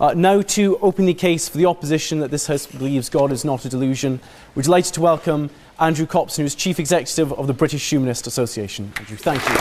Now to open the case for the opposition that this House believes God is not a delusion, we're delighted to welcome Andrew Copson, who is Chief Executive of the British Humanist Association. Andrew, thank you.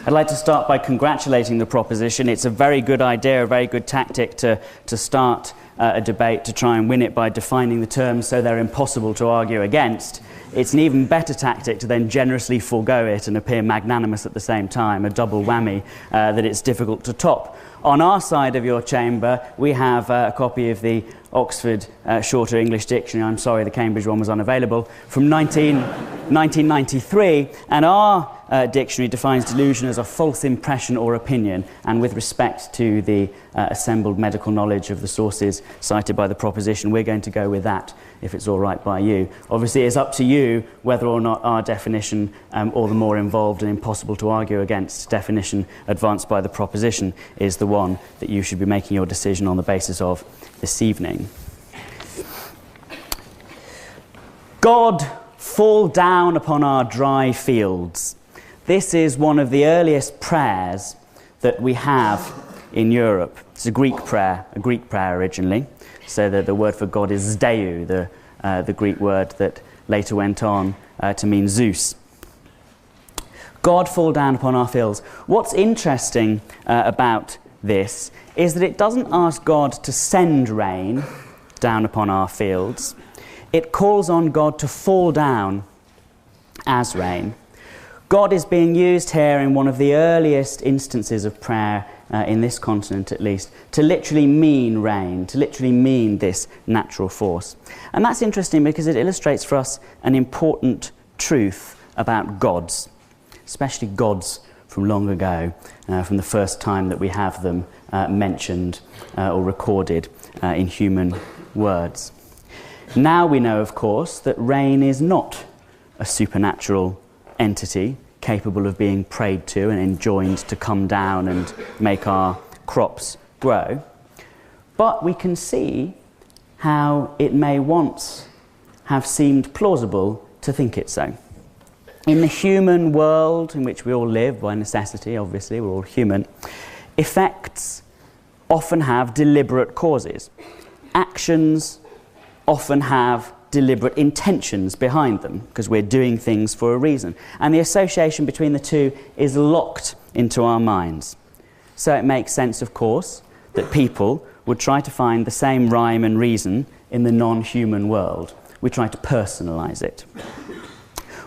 I'd like to start by congratulating the proposition. It's a very good idea, a very good tactic to start a debate, to try and win it by defining the terms so they're impossible to argue against. It's an even better tactic to then generously forego it and appear magnanimous at the same time, a double whammy that it's difficult to top. On our side of your chamber, we have a copy of the Oxford Shorter English Dictionary. I'm sorry, the Cambridge one was unavailable, from 1993, and our dictionary defines delusion as a false impression or opinion, and with respect to the assembled medical knowledge of the sources cited by the proposition, we're going to go with that, if it's all right by you. Obviously, it's up to you whether or not our definition, or the more involved and impossible to argue against definition advanced by the proposition, is the one that you should be making your decision on the basis of this evening. God, fall down upon our dry fields. This is one of the earliest prayers that we have in Europe. It's a Greek prayer originally. So that the word for God is Deu, the Greek word that later went on to mean Zeus. God, fall down upon our fields. What's interesting about this is that it doesn't ask God to send rain down upon our fields. It calls on God to fall down as rain. God is being used here in one of the earliest instances of prayer, in this continent at least, to literally mean rain, to literally mean this natural force. And that's interesting because it illustrates for us an important truth about gods, especially gods from long ago, from the first time that we have them mentioned or recorded in human words. Now we know, of course, that rain is not a supernatural entity capable of being prayed to and enjoined to come down and make our crops grow. But we can see how it may once have seemed plausible to think it so. In the human world in which we all live, by necessity, obviously, we're all human, effects often have deliberate causes. Actions often have deliberate intentions behind them, because we're doing things for a reason. And the association between the two is locked into our minds. So it makes sense, of course, that people would try to find the same rhyme and reason in the non-human world. We try to personalise it.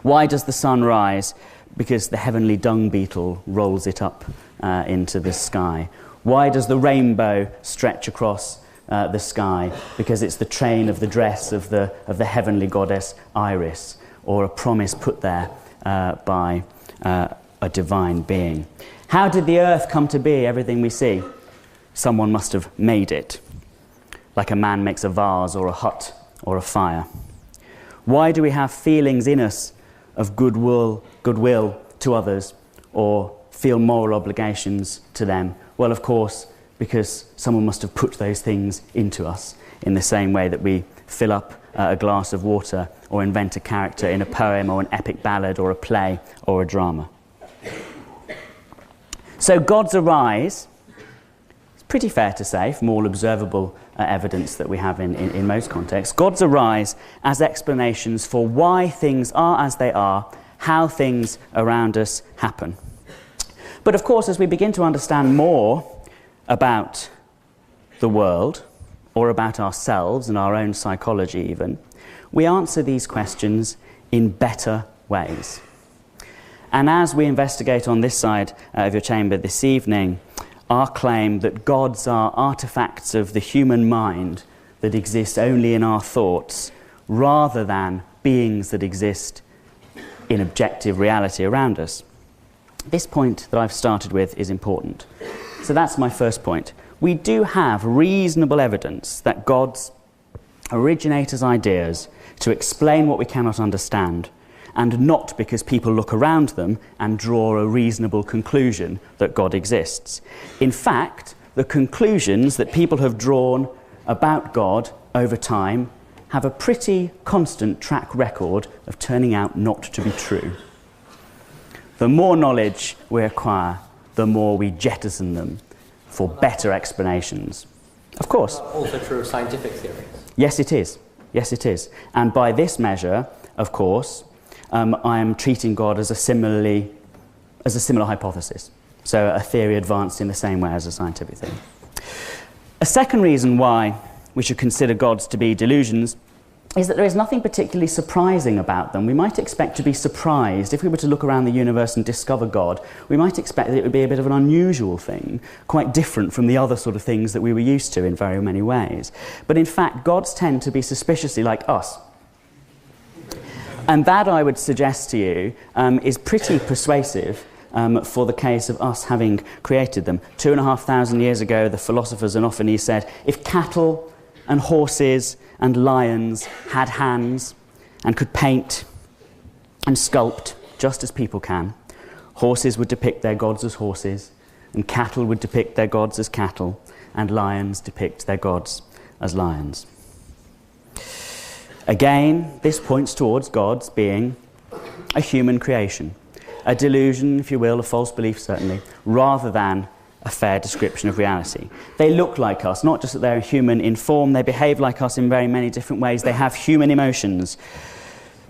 Why does the sun rise? Because the heavenly dung beetle rolls it up into the sky. Why does the rainbow stretch across the sky? Because it's the train of the dress of the heavenly goddess Iris, or a promise put there by a divine being. How did the earth come to be, everything we see? Someone must have made it, like a man makes a vase or a hut or a fire. Why do we have feelings in us of goodwill to others, or feel moral obligations to them? Well, of course, because someone must have put those things into us, in the same way that we fill up a glass of water or invent a character in a poem or an epic ballad or a play or a drama. So gods arise, it's pretty fair to say, from all observable evidence that we have in most contexts, gods arise as explanations for why things are as they are, how things around us happen. But of course, as we begin to understand more about the world, or about ourselves and our own psychology even, we answer these questions in better ways. And as we investigate on this side of your chamber this evening, our claim that gods are artifacts of the human mind that exist only in our thoughts, rather than beings that exist in objective reality around us. This point that I've started with is important. So that's my first point. We do have reasonable evidence that gods originate as ideas to explain what we cannot understand, and not because people look around them and draw a reasonable conclusion that God exists. In fact, the conclusions that people have drawn about God over time have a pretty constant track record of turning out not to be true. The more knowledge we acquire, the more we jettison them for better explanations. Of course. Also true of scientific theories. Yes, it is. Yes, it is. And by this measure, of course, I am treating God as a similar hypothesis. So a theory advanced in the same way as a scientific theory. A second reason why we should consider gods to be delusions is that there is nothing particularly surprising about them. We might expect to be surprised. If we were to look around the universe and discover God, we might expect that it would be a bit of an unusual thing, quite different from the other sort of things that we were used to in very many ways. But in fact, gods tend to be suspiciously like us. And that, I would suggest to you, is pretty persuasive for the case of us having created them. 2,500 years ago, the philosopher Xenophanes said, if cattle and horses and lions had hands and could paint and sculpt just as people can, horses would depict their gods as horses, and cattle would depict their gods as cattle, and lions depict their gods as lions. Again, this points towards gods being a human creation, a delusion, if you will, a false belief certainly, rather than a fair description of reality. They look like us, not just that they're human in form, they behave like us in very many different ways. They have human emotions.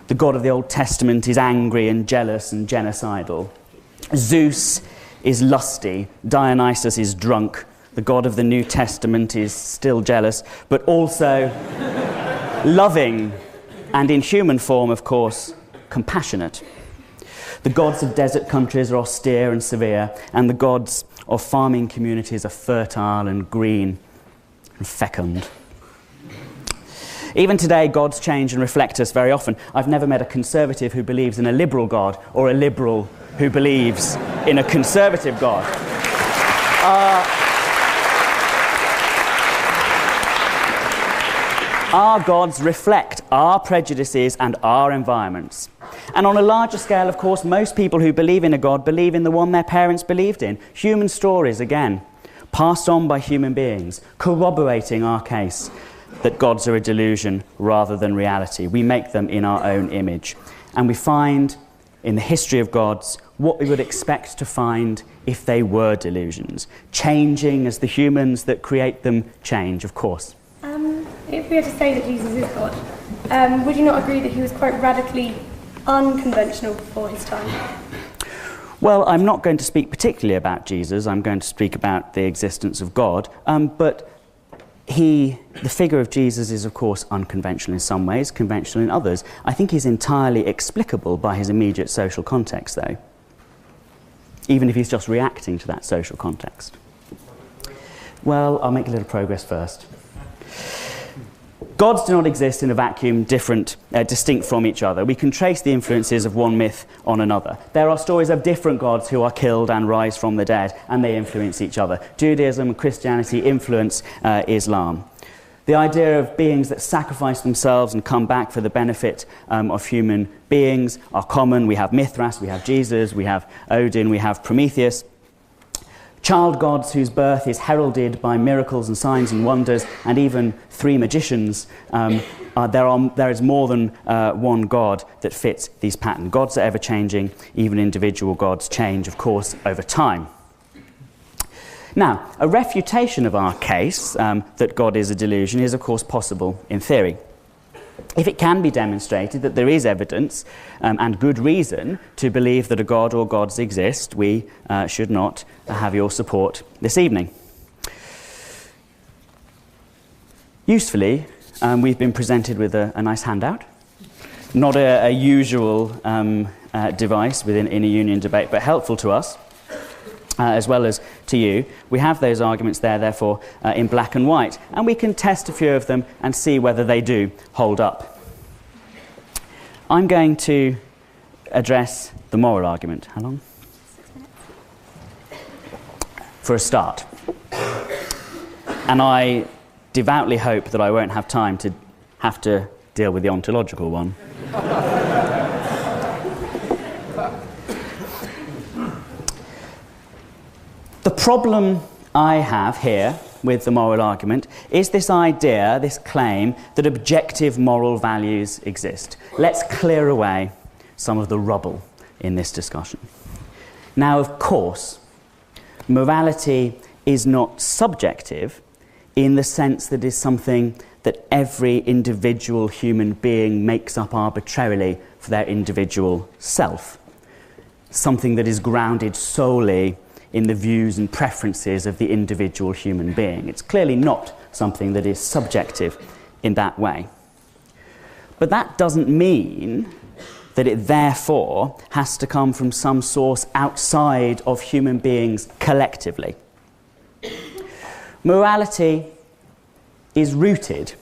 The God of the Old Testament is angry and jealous and genocidal. Zeus is lusty. Dionysus is drunk. The God of the New Testament is still jealous, but also loving, and in human form, of course, compassionate. The gods of desert countries are austere and severe, and the gods of farming communities are fertile and green and fecund. Even today, gods change and reflect us very often. I've never met a conservative who believes in a liberal God, or a liberal who believes in a conservative God. Our gods reflect our prejudices and our environments. And on a larger scale, of course, most people who believe in a God believe in the one their parents believed in. Human stories, again, passed on by human beings, corroborating our case that gods are a delusion rather than reality. We make them in our own image. And we find in the history of gods what we would expect to find if they were delusions, changing as the humans that create them change, of course. If we were to say that Jesus is God, would you not agree that he was quite radically unconventional before his time? Well, I'm not going to speak particularly about Jesus. I'm going to speak about the existence of God. But the figure of Jesus is, of course, unconventional in some ways, conventional in others. I think he's entirely explicable by his immediate social context, though, even if he's just reacting to that social context. Well, I'll make a little progress first. Gods do not exist in a vacuum distinct from each other. We can trace the influences of one myth on another. There are stories of different gods who are killed and rise from the dead, and they influence each other. Judaism and Christianity influence Islam. The idea of beings that sacrifice themselves and come back for the benefit of human beings are common. We have Mithras, we have Jesus, we have Odin, we have Prometheus. Child gods whose birth is heralded by miracles and signs and wonders, and even three magicians. There is more than one god that fits these patterns. Gods are ever-changing. Even individual gods change, of course, over time. Now, a refutation of our case that God is a delusion is, of course, possible in theory. If it can be demonstrated that there is evidence and good reason to believe that a god or gods exist, we should not have your support this evening. Usefully, we've been presented with a nice handout. Not a usual device in a union debate, but helpful to us, as well as to you. We have those arguments there, therefore, in black and white, and we can test a few of them and see whether they do hold up. I'm going to address the moral argument. How long? 6 minutes. For a start. And I devoutly hope that I won't have time to have to deal with the ontological one. The problem I have here with the moral argument is this idea, this claim, that objective moral values exist. Let's clear away some of the rubble in this discussion. Now, of course, morality is not subjective in the sense that it's something that every individual human being makes up arbitrarily for their individual self. Something that is grounded solely in the views and preferences of the individual human being. It's clearly not something that is subjective in that way. But that doesn't mean that it therefore has to come from some source outside of human beings collectively. Morality is rooted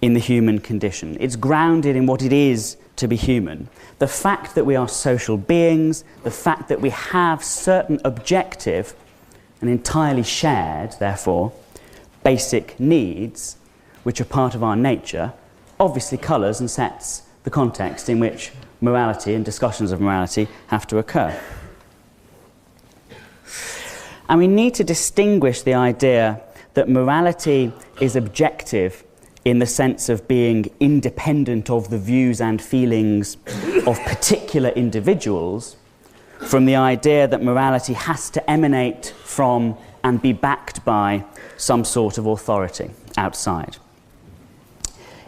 in the human condition. It's grounded in what it is to be human. The fact that we are social beings, the fact that we have certain objective and entirely shared, therefore, basic needs, which are part of our nature, obviously colours and sets the context in which morality and discussions of morality have to occur. And we need to distinguish the idea that morality is objective in the sense of being independent of the views and feelings of particular individuals, from the idea that morality has to emanate from and be backed by some sort of authority outside.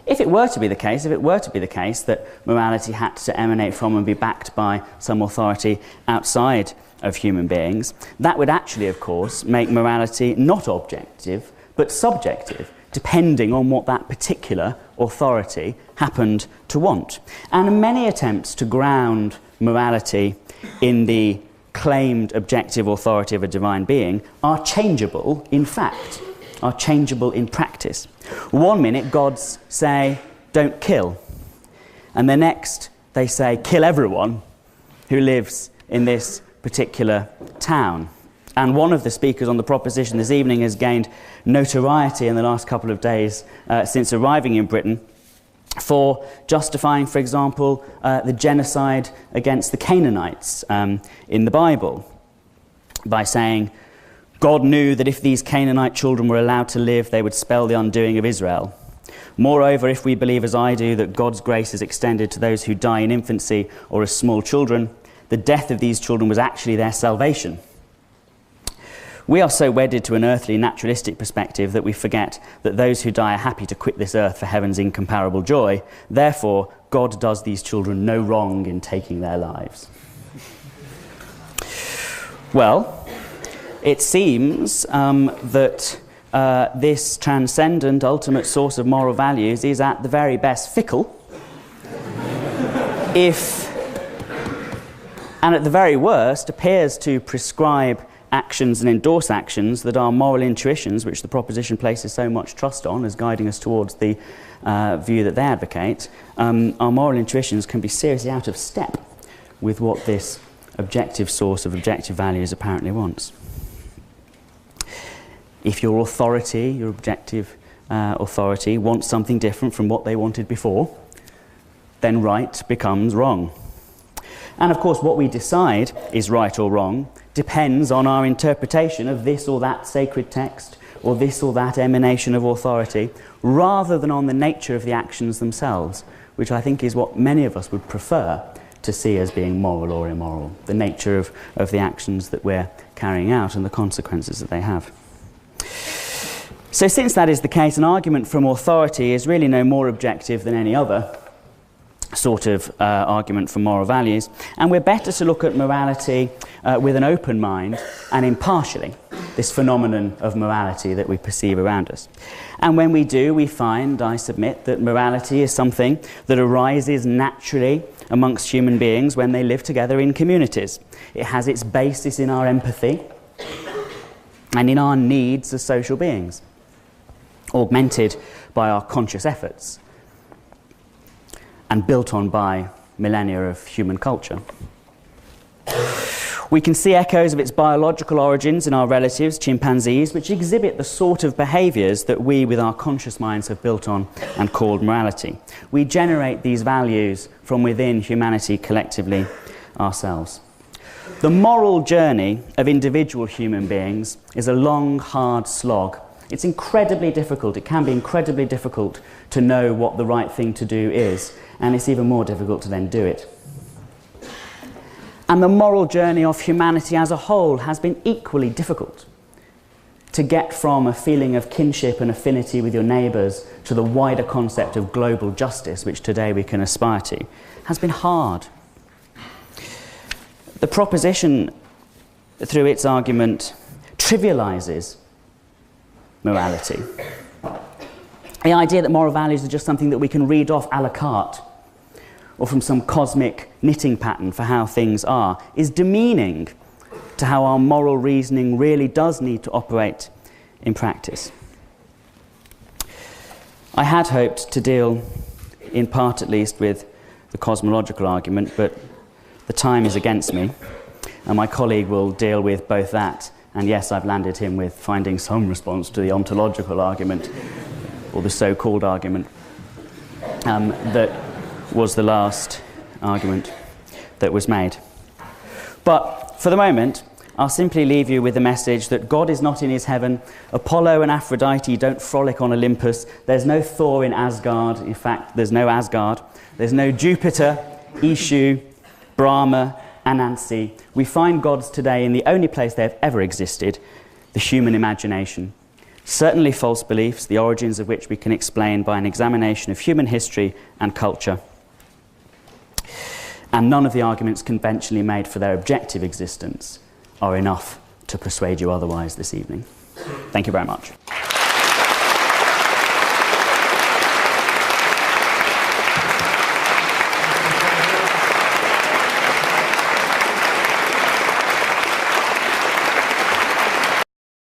If it were to be the case, that morality had to emanate from and be backed by some authority outside of human beings, that would actually, of course, make morality not objective, but subjective, depending on what that particular authority happened to want. And many attempts to ground morality in the claimed objective authority of a divine being are changeable in fact, are changeable in practice. One minute gods say, don't kill. And the next they say, kill everyone who lives in this particular town. And one of the speakers on the proposition this evening has gained notoriety in the last couple of days since arriving in Britain for justifying, for example, the genocide against the Canaanites in the Bible by saying, God knew that if these Canaanite children were allowed to live, they would spell the undoing of Israel. Moreover, if we believe as I do that God's grace is extended to those who die in infancy or as small children, the death of these children was actually their salvation. We are so wedded to an earthly, naturalistic perspective that we forget that those who die are happy to quit this earth for heaven's incomparable joy. Therefore, God does these children no wrong in taking their lives. Well, it seems that this transcendent, ultimate source of moral values is at the very best fickle, and at the very worst appears to prescribe actions and endorse actions that our moral intuitions, which the proposition places so much trust on as guiding us towards the view that they advocate, our moral intuitions can be seriously out of step with what this objective source of objective values apparently wants. If your authority, your objective authority, wants something different from what they wanted before, then right becomes wrong. And of course, what we decide is right or wrong depends on our interpretation of this or that sacred text or this or that emanation of authority, rather than on the nature of the actions themselves, which I think is what many of us would prefer to see as being moral or immoral, the nature of the actions that we're carrying out and the consequences that they have. So since that is the case, an argument from authority is really no more objective than any other sort of argument for moral values, and we're better to look at morality with an open mind and impartially, this phenomenon of morality that we perceive around us. And when we do, we find, I submit, that morality is something that arises naturally amongst human beings when they live together in communities. It has its basis in our empathy and in our needs as social beings, augmented by our conscious efforts and built on by millennia of human culture. We can see echoes of its biological origins in our relatives, chimpanzees, which exhibit the sort of behaviours that we, with our conscious minds, have built on and called morality. We generate these values from within humanity collectively ourselves. The moral journey of individual human beings is a long, hard slog. It's incredibly difficult. It can be incredibly difficult to know what the right thing to do is, and it's even more difficult to then do it. And the moral journey of humanity as a whole has been equally difficult. To get from a feeling of kinship and affinity with your neighbours to the wider concept of global justice, which today we can aspire to, has been hard. The proposition, through its argument, trivialises morality. The idea that moral values are just something that we can read off a la carte, or from some cosmic knitting pattern for how things are, is demeaning to how our moral reasoning really does need to operate in practice. I had hoped to deal, in part at least, with the cosmological argument, but the time is against me, and my colleague will deal with both that, and yes, I've landed him with finding some response to the ontological argument, or the so-called argument, that was the last argument that was made. But for the moment, I'll simply leave you with the message that God is not in his heaven. Apollo and Aphrodite don't frolic on Olympus. There's no Thor in Asgard. In fact, there's no Asgard. There's no Jupiter, Ishu, Brahma, Anansi. We find gods today in the only place they have ever existed, the human imagination. Certainly false beliefs, the origins of which we can explain by an examination of human history and culture. And none of the arguments conventionally made for their objective existence are enough to persuade you otherwise this evening. Thank you very much.